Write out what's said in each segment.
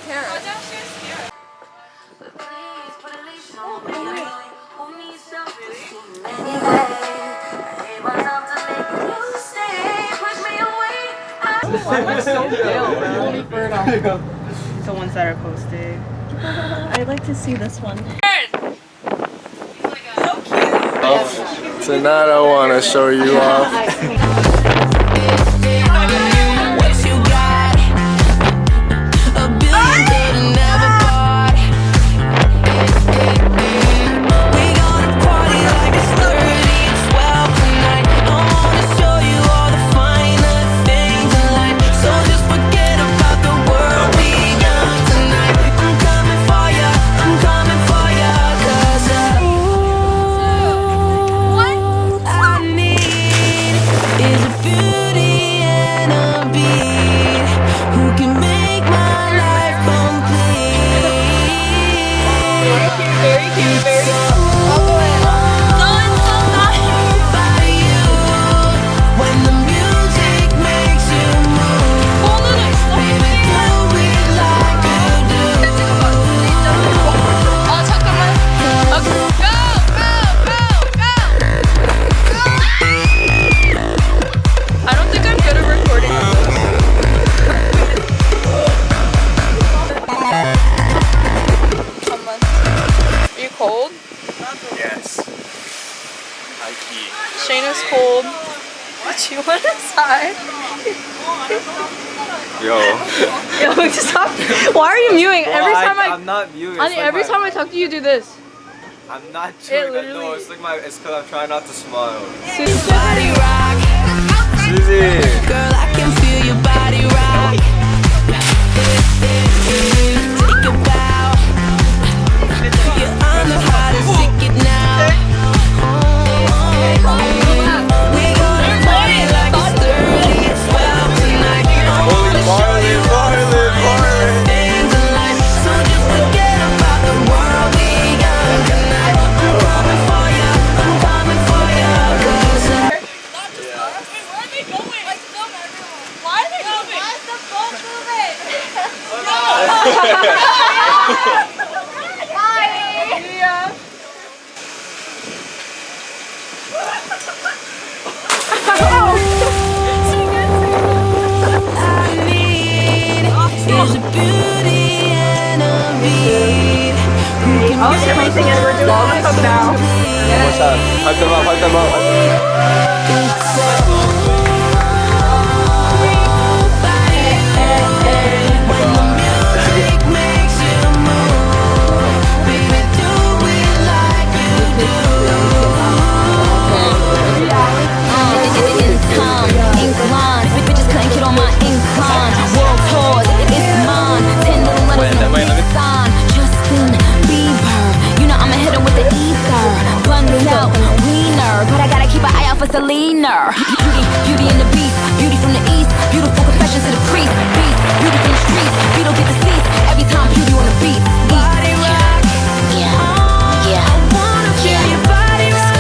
care. Why am I so pale, bro? The ones that are posted. I'd like to see this one. Tonight I want to show you off. Cold? Yes. High key. Shayna's cold. But you went inside. Yo. Yo, stop. Why are you mewing? Every time I'm not mewing. Honey, every time I talk to you, do this. I'm not doing that. No, it's like it's because I'm trying not to smile. Body rock. Susie. Girl, I can feel your body rock. Take a bow. Yeah, I'm the hottest ticket now. We gonna party like it's 30, it's 12 tonight. Holy Marley. Things in life, so just forget about the world we got tonight. I'm coming for ya, I'm coming for ya, 'cause Wait, where are they going? Like, film everyone. Why are they moving? Why is the boat moving? Bye! Yeah. I need is a beauty and a beat. Everything is we're doing Vlog come now. What's up? Hype them up. When the music makes you move, baby, do it like you do. Income, incline, bitches couldn't get on my incline. World tours, it's mine. 10 little letters in a big sign. Justin Bieber, you know I'ma hit him with the ether. Bundled up, wiener, but I gotta keep an eye out for Selena. Beauty and the beast, beauty from the east, beautiful confessions to the priest. Beast, beauty from the streets, we don't get the seats. Every time beauty on the beat. Body rock, yeah, yeah. I wanna feel your body rock.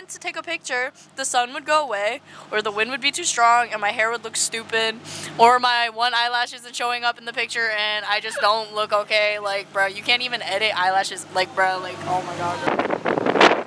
To take a picture, the sun would go away, or the wind would be too strong, and my hair would look stupid, or my one eyelash isn't showing up in the picture, and I just don't look okay. Like, bro, you can't even edit eyelashes. Like, bro, like, oh my god.